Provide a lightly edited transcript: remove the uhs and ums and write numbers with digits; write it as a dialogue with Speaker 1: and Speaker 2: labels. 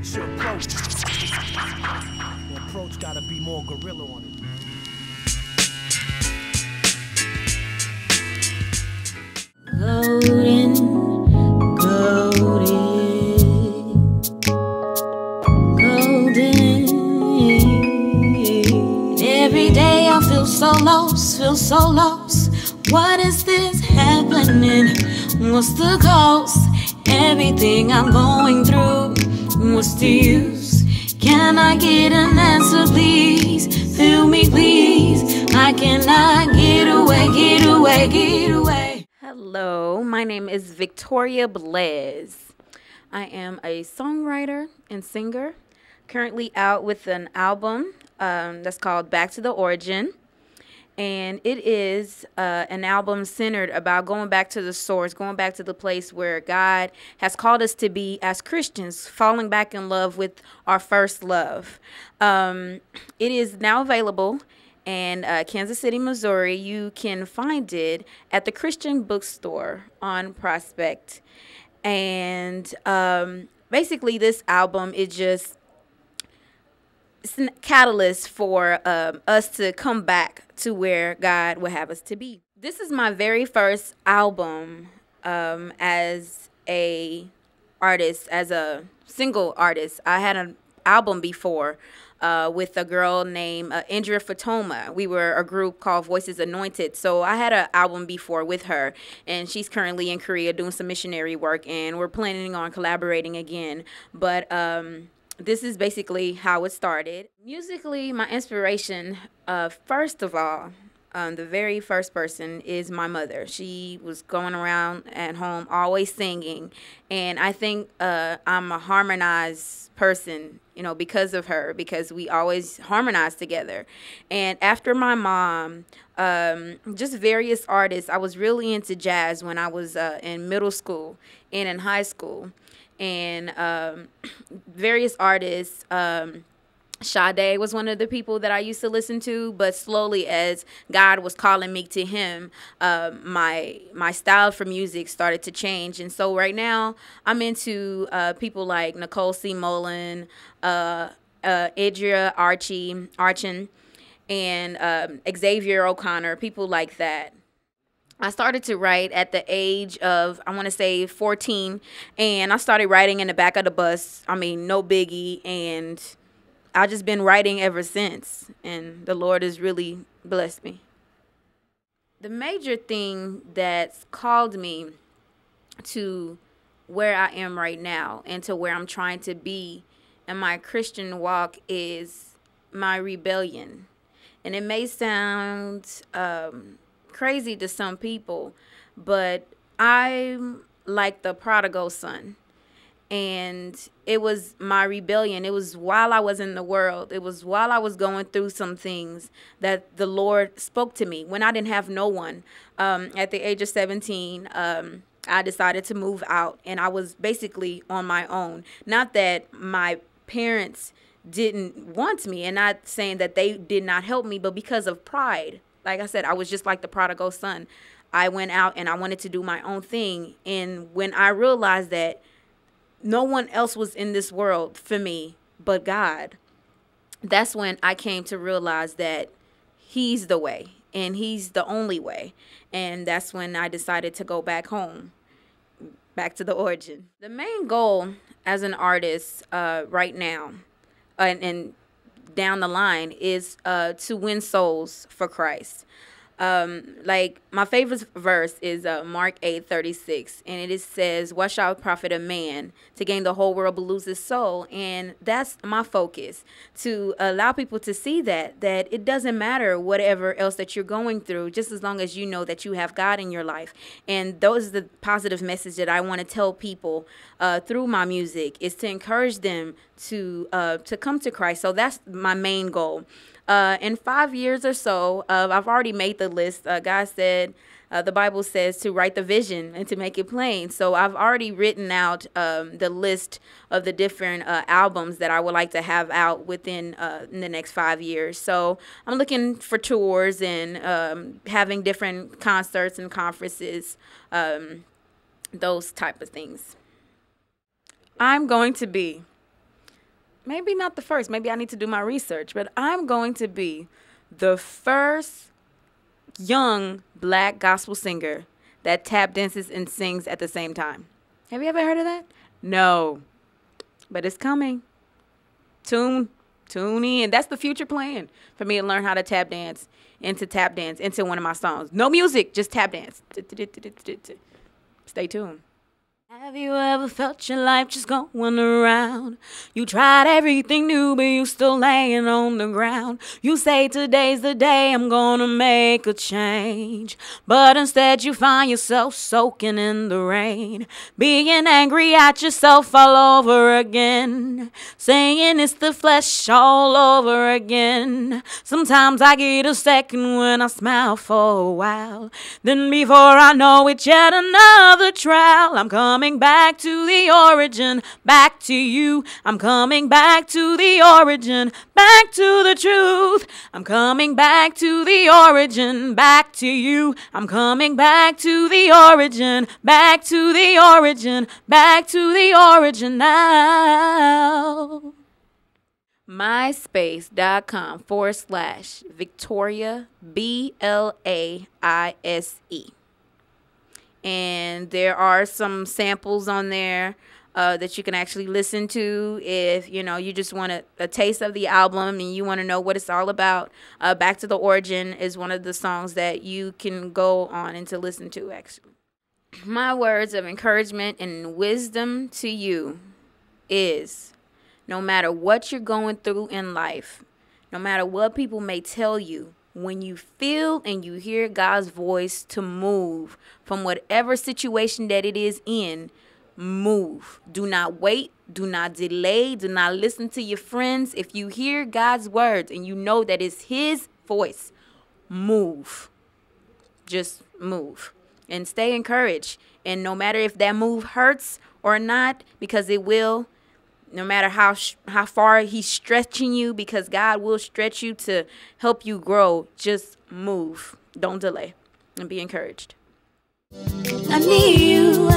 Speaker 1: What's your approach? The approach gotta be more gorilla on it.
Speaker 2: Golden, golden. Every day I feel so lost, What is this happening? What's the cost? Everything I'm going through, what's the use? Can I get an answer, please? Fill me, please. I cannot get away.
Speaker 3: Hello, my name is Victoria Blaise. I am a songwriter and singer, currently out with an album that's called Back to the Origin. And it is an album centered about going back to the source, going back to the place where God has called us to be as Christians, falling back in love with our first love. It is now available in Kansas City, Missouri. You can find it at the Christian bookstore on Prospect. And basically this album is just it's a catalyst for us to come back to where God would have us to be. This is my very first album as a artist, as a single artist. I had an album before with a girl named Indra Fatoma. We were a group called Voices Anointed. So I had an album before with her, and she's currently in Korea doing some missionary work, and we're planning on collaborating again. But this is basically how it started. Musically, my inspiration, first of all, the very first person is my mother. She was going around at home always singing, and I think I'm a harmonized person, you know, because of her, because we always harmonize together. And after my mom, just various artists. I was really into jazz when I was in middle school and in high school. And various artists, Sade was one of the people that I used to listen to, but slowly as God was calling me to him, my style for music started to change. And so right now I'm into people like Nicole C. Mullen, Idria Archin, and Xavier O'Connor, people like that. I started to write at the age of, I want to say 14, and I started writing in the back of the bus. I mean, no biggie, and I've just been writing ever since, and the Lord has really blessed me. The major thing that's called me to where I am right now and to where I'm trying to be in my Christian walk is my rebellion. And it may sound crazy to some people, but I'm like the prodigal son, and it was my rebellion. It was while I was in the world, it was while I was going through some things that the Lord spoke to me when I didn't have no one. At the age of 17, I decided to move out, and I was basically on my own. Not that my parents didn't want me, and not saying that they did not help me, but because of pride. Like I said, I was just like the prodigal son. I went out and I wanted to do my own thing. And when I realized that no one else was in this world for me but God, that's when I came to realize that he's the way and he's the only way. And that's when I decided to go back home, back to the origin. The main goal as an artist right now, and down the line, is to win souls for Christ. Like my favorite verse is Mark 8:36, and it says, "What shall it profit a man to gain the whole world but lose his soul?" And that's my focus, to allow people to see that it doesn't matter whatever else that you're going through, just as long as you know that you have God in your life. And those are the positive message that I want to tell people through my music, is to encourage them to come to Christ. So that's my main goal. In 5 years or so, I've already made the list. God said, the Bible says to write the vision and to make it plain. So I've already written out the list of the different albums that I would like to have out within in the next 5 years. So I'm looking for tours and having different concerts and conferences, those type of things. I'm going to be maybe not the first, maybe I need to do my research, but I'm going to be the first young black gospel singer that tap dances and sings at the same time. Have you ever heard of that? No, but it's coming. Tune in. That's the future plan for me to learn how to tap dance into one of my songs. No music, just tap dance. Stay tuned. Have you ever felt your life just going around? You tried everything new, but you still laying on the ground. You say today's the day I'm gonna make a change, but instead you find yourself soaking in the rain, being angry at yourself all over again, saying it's the flesh all over again. Sometimes I get a second when I smile for a while, then before I know it, yet another trial. I'm coming back to the origin, back to you. I'm coming back to the origin, back to the truth. I'm coming back to the origin, back to you. I'm coming back to the origin, back to the origin, back to the origin now. MySpace.com/Victoria Blaise. And there are some samples on there that you can actually listen to if, you just want a taste of the album and you want to know what it's all about. Back to the Origin is one of the songs that you can go on and to listen to, actually. My words of encouragement and wisdom to you is, no matter what you're going through in life, no matter what people may tell you, when you feel and you hear God's voice to move from whatever situation that it is in, move. Do not wait. Do not delay. Do not listen to your friends. If you hear God's words and you know that it's His voice, move. Just move. And stay encouraged. And no matter if that move hurts or not, because it will, no matter how far He's stretching you, because God will stretch you to help you grow, just move. Don't delay and be encouraged.
Speaker 2: I need you.